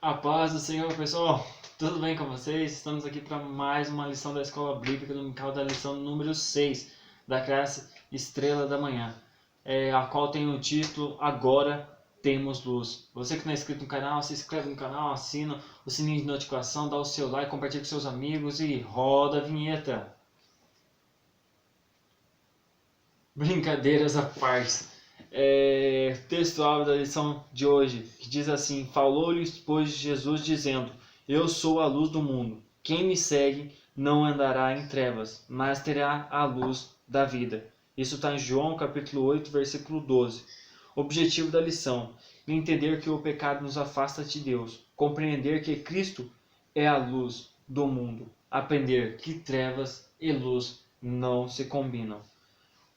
A paz do Senhor, pessoal. Tudo bem com vocês? Estamos aqui para mais uma lição da Escola Bíblica Dominical, da lição número 6 da classe Estrela da Manhã, a qual tem o título Agora Temos Luz. Você que não é inscrito no canal, se inscreve no canal, assina o sininho de notificação, dá o seu like, compartilha com seus amigos e roda a vinheta. Brincadeiras à parte. Textual da lição de hoje, que diz assim: Falou-lhes, pois, Jesus, dizendo: Eu sou a luz do mundo. Quem me segue não andará em trevas, mas terá a luz da vida. Isso está em João capítulo 8, versículo 12. Objetivo da lição: entender que o pecado nos afasta de Deus, compreender que Cristo é a luz do mundo, aprender que trevas e luz não se combinam.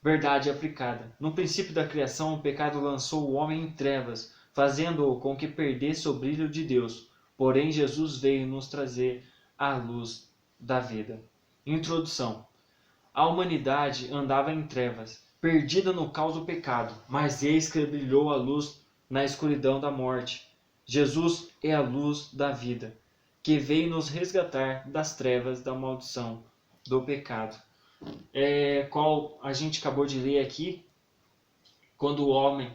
Verdade aplicada. No princípio da criação, o pecado lançou o homem em trevas, fazendo-o com que perdesse o brilho de Deus. Porém, Jesus veio nos trazer a luz da vida. Introdução. A humanidade andava em trevas, perdida no caos do pecado, mas eis que brilhou a luz na escuridão da morte. Jesus é a luz da vida, que veio nos resgatar das trevas da maldição do pecado. Qual a gente acabou de ler aqui, quando o homem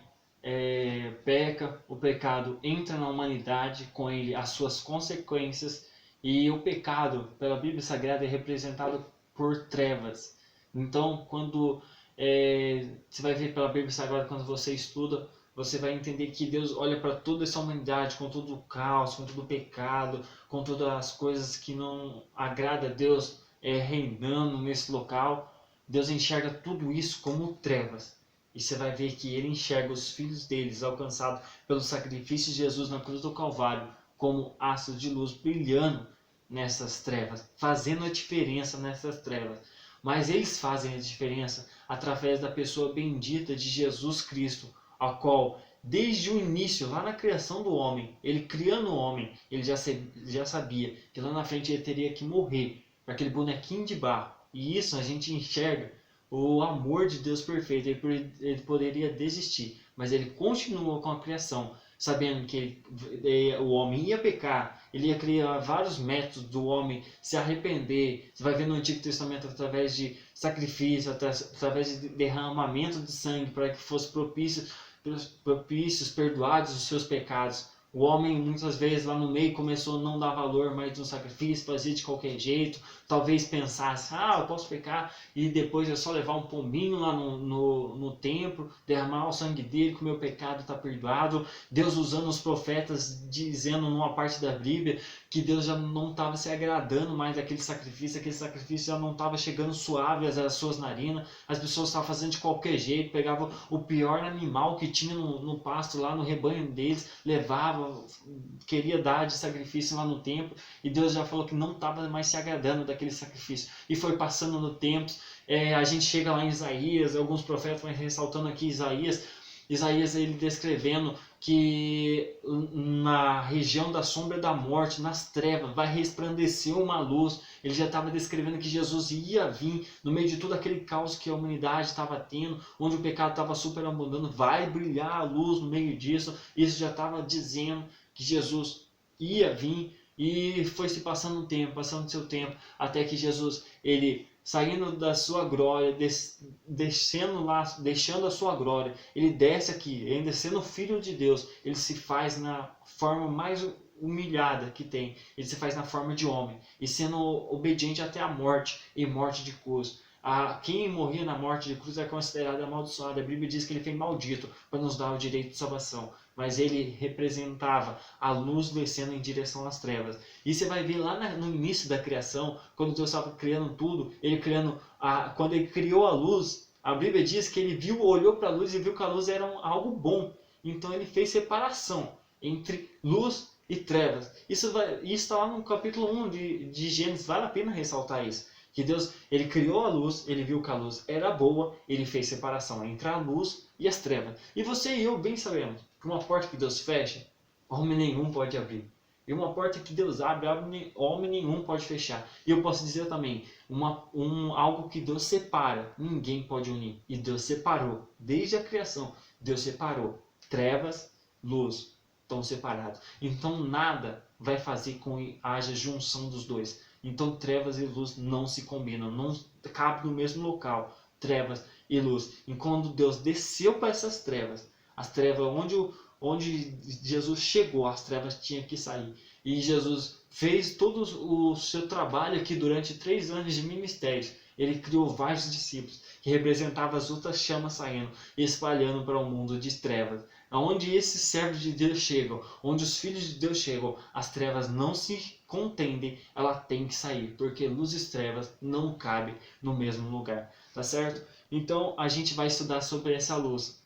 peca, o pecado entra na humanidade, com ele as suas consequências, e o pecado, pela Bíblia Sagrada, é representado por trevas. Então, quando você vai ver pela Bíblia Sagrada, quando você estuda, você vai entender que Deus olha para toda essa humanidade, com todo o caos, com todo o pecado, com todas as coisas que não agrada a Deus reinando nesse local. Deus enxerga tudo isso como trevas. E você vai ver que ele enxerga os filhos deles alcançados pelo sacrifício de Jesus na cruz do Calvário como astros de luz brilhando nessas trevas, fazendo a diferença nessas trevas. Mas eles fazem a diferença através da pessoa bendita de Jesus Cristo, a qual, desde o início, lá na criação do homem, ele criando o homem, ele já sabia que lá na frente ele teria que morrer para aquele bonequinho de barro. E isso a gente enxerga o amor de Deus perfeito. Ele poderia desistir, mas ele continuou com a criação, sabendo que o homem ia pecar, ele ia criar vários métodos do homem se arrepender. Você vai ver no Antigo Testamento através de sacrifício, através de derramamento de sangue, para que fosse propícios, perdoados os seus pecados. O homem muitas vezes lá no meio começou a não dar valor mais no sacrifício, fazia de qualquer jeito, talvez pensasse, eu posso pecar e depois é só levar um pombinho lá no templo, derramar o sangue dele que o meu pecado está perdoado. Deus usando os profetas dizendo numa parte da Bíblia que Deus já não estava se agradando mais daquele sacrifício, aquele sacrifício já não estava chegando suave às suas narinas, as pessoas estavam fazendo de qualquer jeito, pegavam o pior animal que tinha no pasto lá no rebanho deles, levavam, queria dar de sacrifício lá no templo, e Deus já falou que não estava mais se agradando daquele sacrifício. E foi passando no tempo, a gente chega lá em Isaías, alguns profetas vão ressaltando aqui Isaías ele descrevendo que na região da sombra da morte, nas trevas, vai resplandecer uma luz. Ele já estava descrevendo que Jesus ia vir no meio de todo aquele caos que a humanidade estava tendo, onde o pecado estava superabundando, vai brilhar a luz no meio disso. Isso já estava dizendo que Jesus ia vir. E foi se passando o tempo, passando o seu tempo, até que Jesus, ele saindo da sua glória, descendo lá, deixando a sua glória, ele desce aqui, ainda sendo filho de Deus, ele se faz na forma mais humilhada que tem, ele se faz na forma de homem, e sendo obediente até a morte, e morte de cruz. Quem morria na morte de cruz é considerado amaldiçoado. A Bíblia diz que ele foi maldito para nos dar o direito de salvação, mas ele representava a luz descendo em direção às trevas. E você vai ver lá no início da criação, quando Deus estava criando tudo, quando ele criou a luz, a Bíblia diz que ele olhou para a luz e viu que a luz era algo bom. Então ele fez separação entre luz e trevas. Isso está lá no capítulo 1 de Gênesis, vale a pena ressaltar isso. Que Deus, ele criou a luz, ele viu que a luz era boa, ele fez separação entre a luz e as trevas. E você e eu bem sabemos que uma porta que Deus fecha, homem nenhum pode abrir. E uma porta que Deus abre, homem nenhum pode fechar. E eu posso dizer também, algo que Deus separa, ninguém pode unir. E Deus separou, desde a criação, Deus separou trevas, luz. estão separados. Então nada vai fazer com que haja junção dos dois. Então trevas e luz não se combinam, não cabem no mesmo local, trevas e luz. E quando Deus desceu para essas trevas, as trevas onde Jesus chegou, as trevas tinham que sair. E Jesus fez todo o seu trabalho aqui durante 3 anos de ministério. Ele criou vários discípulos que representavam as outras chamas saindo e espalhando para o mundo de trevas. Onde esses servos de Deus chegam, onde os filhos de Deus chegam, as trevas não se contendem, ela tem que sair, porque luz e trevas não cabem no mesmo lugar, tá certo? Então a gente vai estudar sobre essa luz.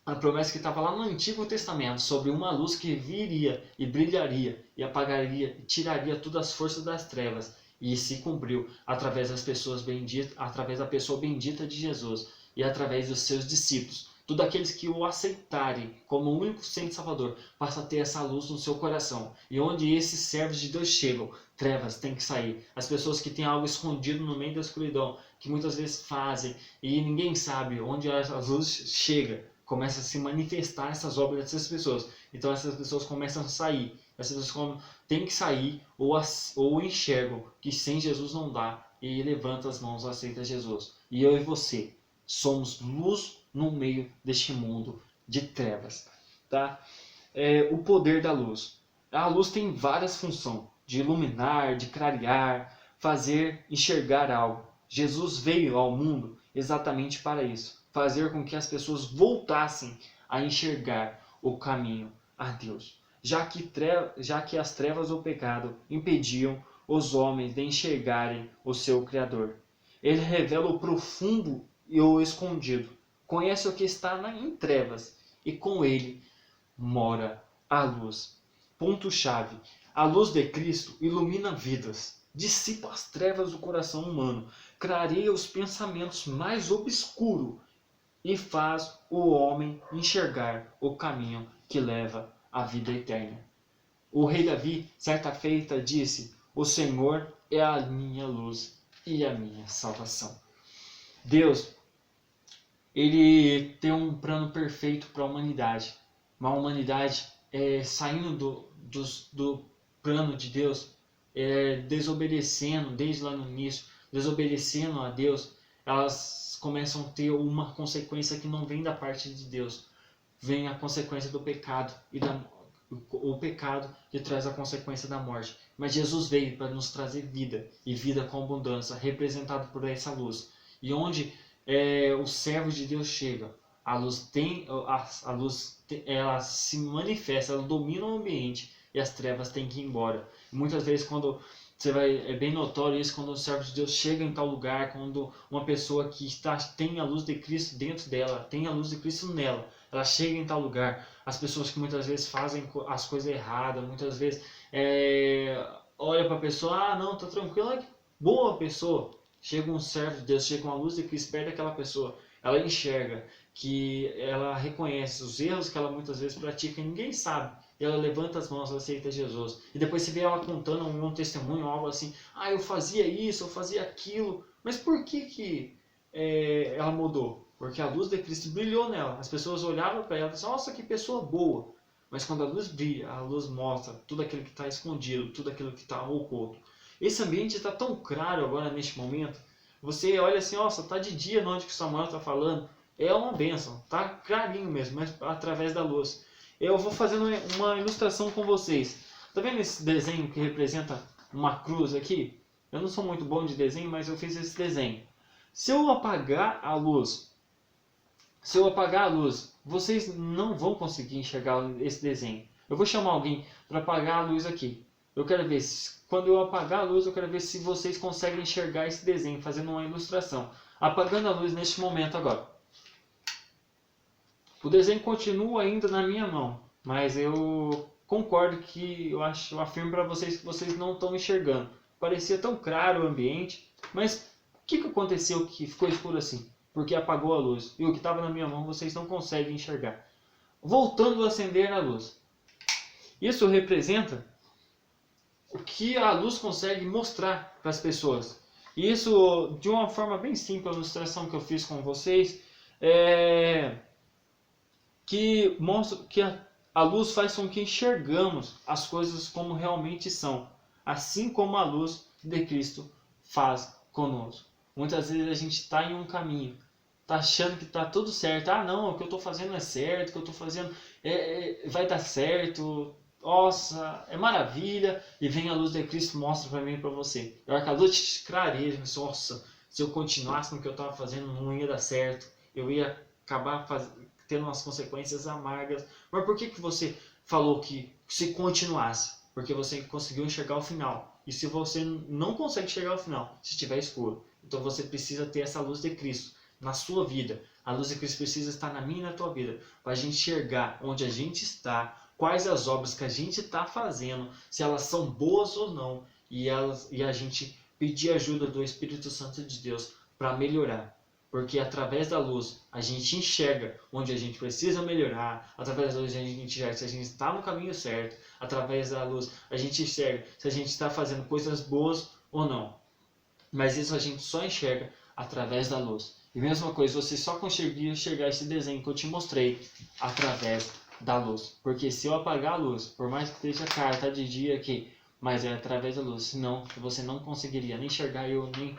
A promessa que estava lá no Antigo Testamento, sobre uma luz que viria e brilharia e apagaria e tiraria todas as forças das trevas. E se cumpriu através das pessoas benditas, através da pessoa bendita de Jesus e através dos seus discípulos. Todos aqueles que o aceitarem como o único Senhor e Salvador passam a ter essa luz no seu coração. E onde esses servos de Deus chegam, trevas têm que sair. As pessoas que têm algo escondido no meio da escuridão, que muitas vezes fazem e ninguém sabe, onde a luz chega, começa a se manifestar essas obras dessas pessoas. Então essas pessoas começam a sair. Essas pessoas têm que sair ou enxergam que sem Jesus não dá e levanta as mãos e aceita Jesus. E eu e você somos luz no meio deste mundo de trevas, tá? O poder da luz. A luz tem várias funções, de iluminar, de clarear, fazer enxergar algo. Jesus veio ao mundo exatamente para isso, fazer com que as pessoas voltassem a enxergar o caminho a Deus, já que as trevas ou pecado impediam os homens de enxergarem o seu Criador. Ele revela o profundo e o escondido, conhece o que está em trevas e com ele mora a luz. Ponto-chave: a luz de Cristo ilumina vidas, dissipa as trevas do coração humano, clareia os pensamentos mais obscuros e faz o homem enxergar o caminho que leva à vida eterna. O rei Davi, certa feita, disse: "O Senhor é a minha luz e a minha salvação." Deus, ele tem um plano perfeito para a humanidade. Uma humanidade saindo do plano de Deus, desobedecendo desde lá no início, desobedecendo a Deus, elas começam a ter uma consequência que não vem da parte de Deus. Vem a consequência do pecado o pecado que traz a consequência da morte. Mas Jesus veio para nos trazer vida, e vida com abundância, representado por essa luz. E onde os servos de Deus chegam, a luz ela se manifesta, ela domina o ambiente e as trevas têm que ir embora. Muitas vezes é bem notório isso quando os servos de Deus chegam em tal lugar, quando uma pessoa que tem a luz de Cristo dentro dela, tem a luz de Cristo nela, ela chega em tal lugar. As pessoas que muitas vezes fazem as coisas erradas, muitas vezes olha para a pessoa, não, tá tranquilo, que boa pessoa. Chega um servo de Deus, chega uma luz de Cristo perto daquela pessoa, ela enxerga, que ela reconhece os erros que ela muitas vezes pratica e ninguém sabe. E ela levanta as mãos, ela aceita Jesus. E depois você vê ela contando um testemunho, algo assim, eu fazia isso, eu fazia aquilo. Mas por que ela mudou? Porque a luz de Cristo brilhou nela. As pessoas olhavam para ela e diziam, nossa, que pessoa boa. Mas quando a luz brilha, a luz mostra tudo aquilo que está escondido, tudo aquilo que está oculto. Esse ambiente está tão claro agora neste momento. Você olha assim, nossa, está de dia onde que o Samuel está falando. É uma bênção, tá clarinho mesmo, mas através da luz. Eu vou fazendo uma ilustração com vocês. Tá vendo esse desenho que representa uma cruz aqui? Eu não sou muito bom de desenho, mas eu fiz esse desenho. Se eu apagar a luz, vocês não vão conseguir enxergar esse desenho. Eu vou chamar alguém para apagar a luz aqui. Eu quero ver, quando eu apagar a luz, eu quero ver se vocês conseguem enxergar esse desenho, fazendo uma ilustração. Apagando a luz neste momento agora. O desenho continua ainda na minha mão, mas eu concordo que eu afirmo para vocês que vocês não estão enxergando. Parecia tão claro o ambiente, mas o que aconteceu que ficou escuro assim? Porque apagou a luz. E o que estava na minha mão vocês não conseguem enxergar. Voltando a acender a luz. Isso representa o que a luz consegue mostrar para as pessoas. E isso, de uma forma bem simples, a ilustração que eu fiz com vocês, que mostra que A luz faz com que enxergamos as coisas como realmente são, assim como a luz de Cristo faz conosco. Muitas vezes a gente está em um caminho, está achando que está tudo certo. Ah, não, o que eu estou fazendo é certo, o que eu estou fazendo vai dar certo. Nossa, é maravilha. E vem a luz de Cristo e mostra para mim e para você. E a hora que a luz te clareia, nossa, se eu continuasse no que eu estava fazendo, não ia dar certo. Eu ia acabar tendo umas consequências amargas. Mas por que você falou que se continuasse? Porque você conseguiu enxergar o final. E se você não consegue enxergar o final, se estiver escuro, então você precisa ter essa luz de Cristo na sua vida. A luz de Cristo precisa estar na minha e na tua vida, para a gente enxergar onde a gente está, quais as obras que a gente está fazendo, se elas são boas ou não, e a gente pedir ajuda do Espírito Santo de Deus para melhorar. Porque através da luz a gente enxerga onde a gente precisa melhorar, através da luz a gente enxerga se a gente está no caminho certo, através da luz a gente enxerga se a gente está fazendo coisas boas ou não. Mas isso a gente só enxerga através da luz. E mesma coisa, você só conseguiria enxergar esse desenho que eu te mostrei através da luz. Porque se eu apagar a luz, por mais que esteja caro, tá de dia aqui, mas é através da luz, senão você não conseguiria nem enxergar eu nem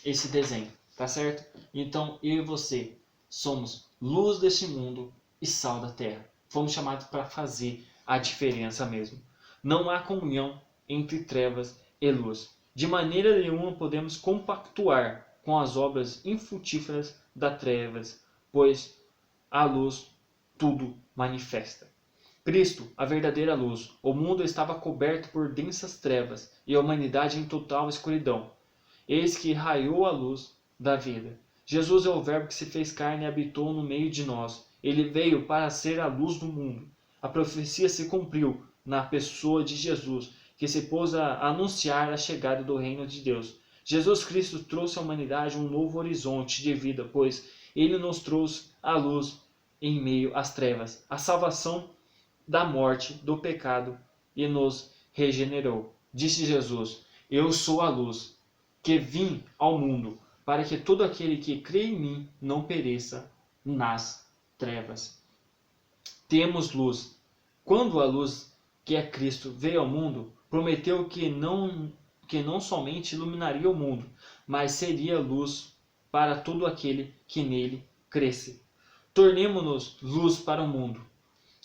esse desenho, tá certo? Então eu e você somos luz deste mundo e sal da terra. Fomos chamados para fazer a diferença mesmo. Não há comunhão entre trevas e luz. De maneira nenhuma podemos compactuar com as obras infrutíferas das trevas, pois a luz tudo manifesta. Cristo, a verdadeira luz, o mundo estava coberto por densas trevas e a humanidade em total escuridão. Eis que raiou a luz da vida. Jesus é o Verbo que se fez carne e habitou no meio de nós. Ele veio para ser a luz do mundo. A profecia se cumpriu na pessoa de Jesus, que se pôs a anunciar a chegada do reino de Deus. Jesus Cristo trouxe à humanidade um novo horizonte de vida, pois ele nos trouxe a luz em meio às trevas, a salvação da morte, do pecado, e nos regenerou. Disse Jesus: Eu sou a luz que vim ao mundo, para que todo aquele que crê em mim não pereça nas trevas. Temos luz. Quando a luz, que é Cristo, veio ao mundo, prometeu que não somente iluminaria o mundo, mas seria luz para todo aquele que nele cresce. Tornemo-nos luz para o mundo.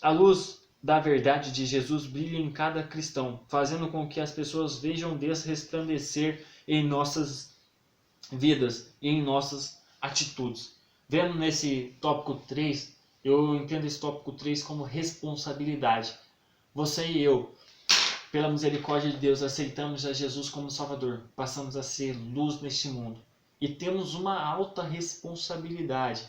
A luz da verdade de Jesus brilha em cada cristão, fazendo com que as pessoas vejam Deus resplandecer em nossas vidas e em nossas atitudes. Vendo nesse tópico 3, eu entendo esse tópico 3 como responsabilidade. Você e eu, pela misericórdia de Deus, aceitamos a Jesus como Salvador, passamos a ser luz neste mundo. E temos uma alta responsabilidade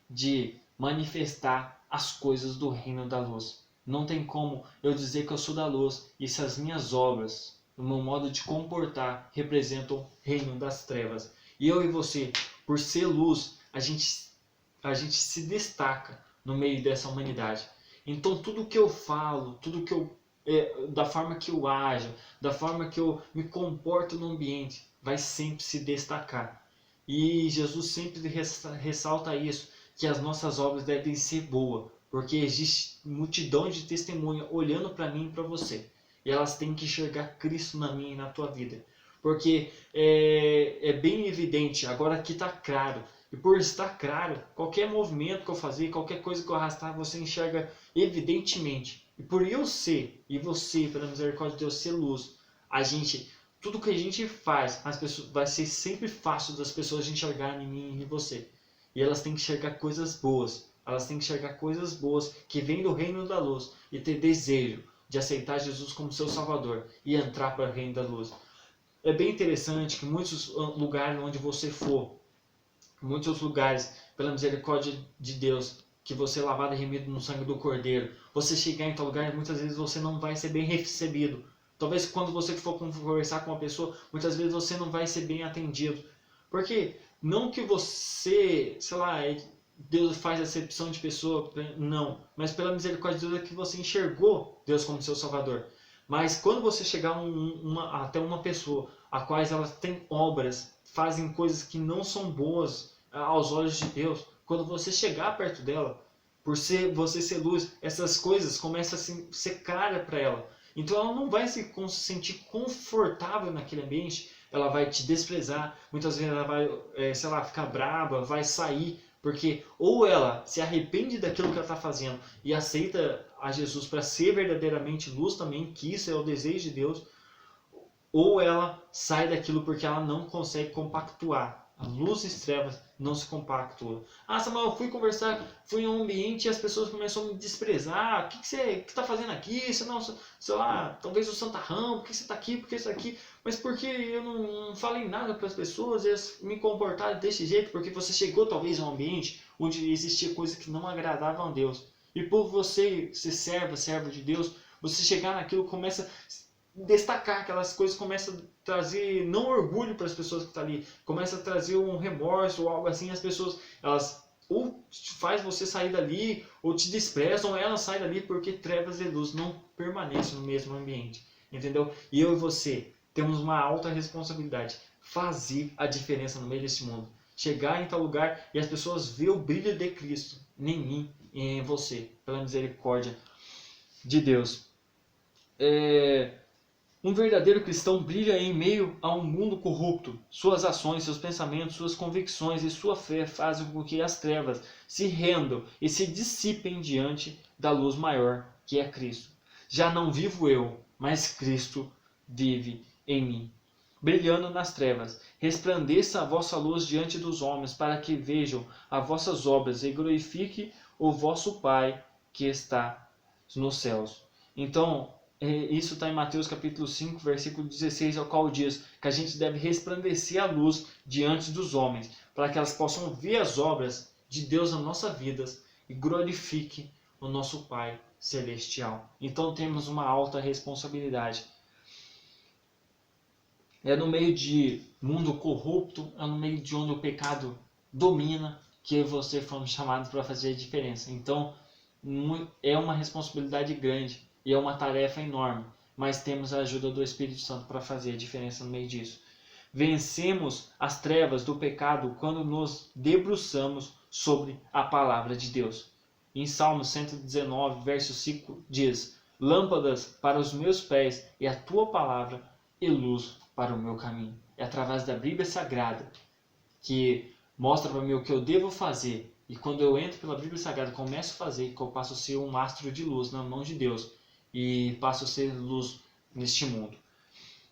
de manifestar as coisas do reino da luz. Não tem como eu dizer que eu sou da luz e se as minhas obras, o meu modo de comportar, representam o reino das trevas. E eu e você, por ser luz, a gente se destaca no meio dessa humanidade. Então tudo que eu falo, tudo que eu da forma que eu ajo, da forma que eu me comporto no ambiente, vai sempre se destacar. E Jesus sempre ressalta isso, que as nossas obras devem ser boas, porque existe multidão de testemunhas olhando para mim e para você. E elas têm que enxergar Cristo na minha e na tua vida. Porque é bem evidente, agora aqui está claro. E por estar claro, qualquer movimento que eu fazer, qualquer coisa que eu arrastar, você enxerga evidentemente. E por eu ser, e você, pela misericórdia de Deus, ser luz, tudo que a gente faz, as pessoas, vai ser sempre fácil das pessoas enxergarem em mim e em você. E elas têm que enxergar coisas boas. Elas têm que enxergar coisas boas que vêm do reino da luz e ter desejo de aceitar Jesus como seu Salvador e entrar para o reino da luz. É bem interessante que muitos lugares onde você for, muitos lugares, pela misericórdia de Deus, que você é lavado e remido no sangue do Cordeiro, você chegar em tal lugar, muitas vezes você não vai ser bem recebido. Talvez quando você for conversar com uma pessoa, muitas vezes você não vai ser bem atendido. Porque não que você, sei lá, Deus faz acepção de pessoa, não. Mas pela misericórdia de Deus é que você enxergou Deus como seu Salvador. Mas quando você chegar até uma pessoa, a qual elas têm obras, fazem coisas que não são boas aos olhos de Deus, quando você chegar perto dela, você ser luz, essas coisas começam a ser cara para ela. Então ela não vai se sentir confortável naquele ambiente, ela vai te desprezar, muitas vezes ela vai, sei lá, ficar brava, vai sair, porque ou ela se arrepende daquilo que ela está fazendo e aceita a Jesus para ser verdadeiramente luz também, que isso é o desejo de Deus, ou ela sai daquilo porque ela não consegue compactuar. A luz e as trevas não se compactuam. Ah, Samuel, eu fui conversar, fui em um ambiente e as pessoas começaram a me desprezar. O que você está fazendo aqui? Você não, sei lá, talvez o santarrão, por que você está aqui? Por que você está aqui? Mas porque eu não falei nada para as pessoas, eles me comportaram desse jeito, porque você chegou talvez a um ambiente onde existia coisas que não agradavam a Deus. E por você ser servo de Deus, você chegar naquilo começa destacar aquelas coisas, começa a trazer não orgulho para as pessoas que estão ali, começa a trazer um remorso ou algo assim, as pessoas elas ou faz você sair dali ou te desprezam, ou elas saem dali porque trevas e luz não permanecem no mesmo ambiente, entendeu? E eu e você temos uma alta responsabilidade, fazer a diferença no meio desse mundo, chegar em tal lugar e as pessoas ver o brilho de Cristo em mim e em você, pela misericórdia de Deus. Um verdadeiro cristão brilha em meio a um mundo corrupto. Suas ações, seus pensamentos, suas convicções e sua fé fazem com que as trevas se rendam e se dissipem diante da luz maior, que é Cristo. Já não vivo eu, mas Cristo vive em mim. Brilhando nas trevas, resplandeça a vossa luz diante dos homens, para que vejam as vossas obras e glorifique o vosso Pai que está nos céus. Então, isso está em Mateus capítulo 5, versículo 16, ao qual diz que a gente deve resplandecer a luz diante dos homens, para que elas possam ver as obras de Deus na nossa vida e glorifique o nosso Pai Celestial. Então temos uma alta responsabilidade. É no meio de mundo corrupto, é no meio de onde o pecado domina, que eu e você fomos chamados para fazer a diferença. Então é uma responsabilidade grande. E é uma tarefa enorme, mas temos a ajuda do Espírito Santo para fazer a diferença no meio disso. Vencemos as trevas do pecado quando nos debruçamos sobre a palavra de Deus. Em Salmo 119, verso 5 diz: Lâmpadas para os meus pés e a tua palavra e luz para o meu caminho. É através da Bíblia Sagrada que mostra para mim o que eu devo fazer. E quando eu entro pela Bíblia Sagrada, começo a fazer, que eu passo a ser um astro de luz na mão de Deus. E passo a ser luz neste mundo.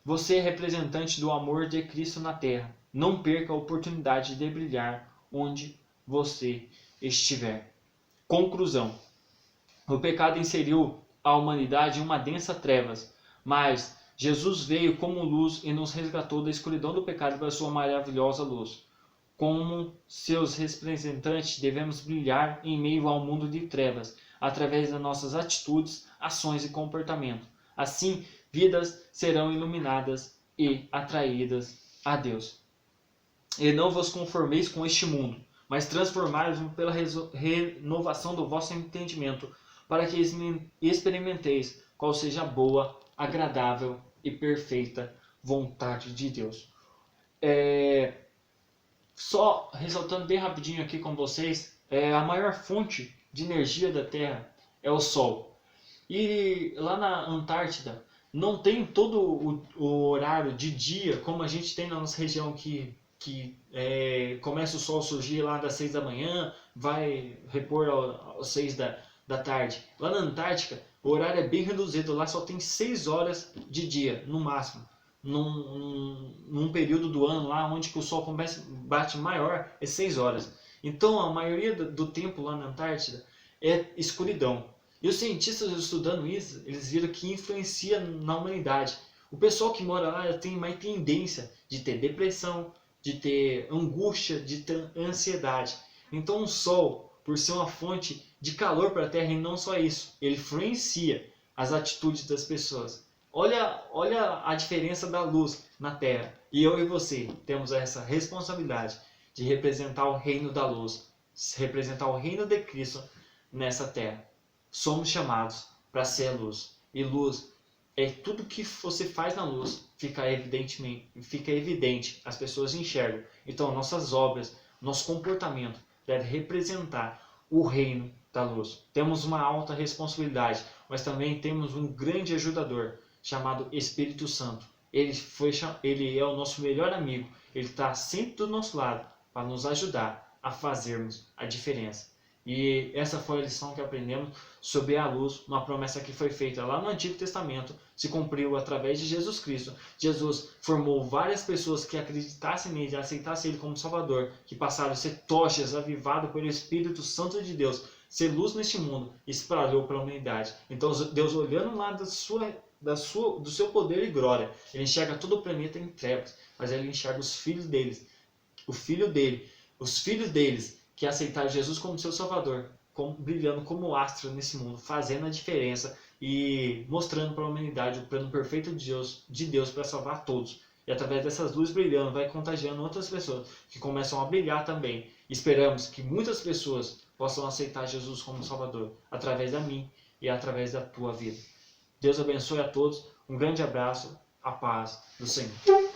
Você é representante do amor de Cristo na terra. Não perca a oportunidade de brilhar onde você estiver. Conclusão. O pecado inseriu a humanidade em uma densa trevas, mas Jesus veio como luz e nos resgatou da escuridão do pecado para sua maravilhosa luz. Como seus representantes, devemos brilhar em meio ao mundo de trevas, através das nossas atitudes, ações e comportamento. Assim, vidas serão iluminadas e atraídas a Deus. E não vos conformeis com este mundo, mas transformai-vos pela renovação do vosso entendimento, para que experimenteis qual seja a boa, agradável e perfeita vontade de Deus. Só ressaltando bem rapidinho aqui com vocês, a maior fonte de energia da Terra é o Sol. E lá na Antártida não tem todo o horário de dia como a gente tem na nossa região que começa o sol surgir lá das 6 da manhã, vai repor às 6 da tarde. Lá na Antártica o horário é bem reduzido, lá só tem 6 horas de dia no máximo. Num período do ano lá onde que o sol bate maior é 6 horas. Então a maioria do tempo lá na Antártida é escuridão. E os cientistas estudando isso, eles viram que influencia na humanidade. O pessoal que mora lá tem mais tendência de ter depressão, de ter angústia, de ter ansiedade. Então o sol, por ser uma fonte de calor para a Terra, e não só isso, ele influencia as atitudes das pessoas. Olha a diferença da luz na Terra. E eu e você temos essa responsabilidade de representar o reino da luz, representar o reino de Cristo nessa Terra. Somos chamados para ser luz. E luz é tudo que você faz na luz, fica evidente, as pessoas enxergam. Então nossas obras, nosso comportamento deve representar o reino da luz. Temos uma alta responsabilidade, mas também temos um grande ajudador chamado Espírito Santo. Ele é o nosso melhor amigo. Ele está sempre do nosso lado para nos ajudar a fazermos a diferença. E essa foi a lição que aprendemos sobre a luz, uma promessa que foi feita lá no Antigo Testamento, se cumpriu através de Jesus Cristo. Jesus formou várias pessoas que acreditassem nele, aceitassem ele como Salvador, que passaram a ser tochas, avivadas pelo Espírito Santo de Deus, ser luz neste mundo, e espalhou para a humanidade. Então Deus, olhando lá do seu poder e glória, ele enxerga todo o planeta em trevas, mas ele enxerga os filhos deles, os filhos deles, que aceitaram Jesus como seu Salvador, brilhando como astro nesse mundo, fazendo a diferença e mostrando para a humanidade o plano perfeito de Deus para salvar todos. E através dessas luzes brilhando, vai contagiando outras pessoas que começam a brilhar também. Esperamos que muitas pessoas possam aceitar Jesus como Salvador, através da mim e através da tua vida. Deus abençoe a todos, um grande abraço, a paz do Senhor.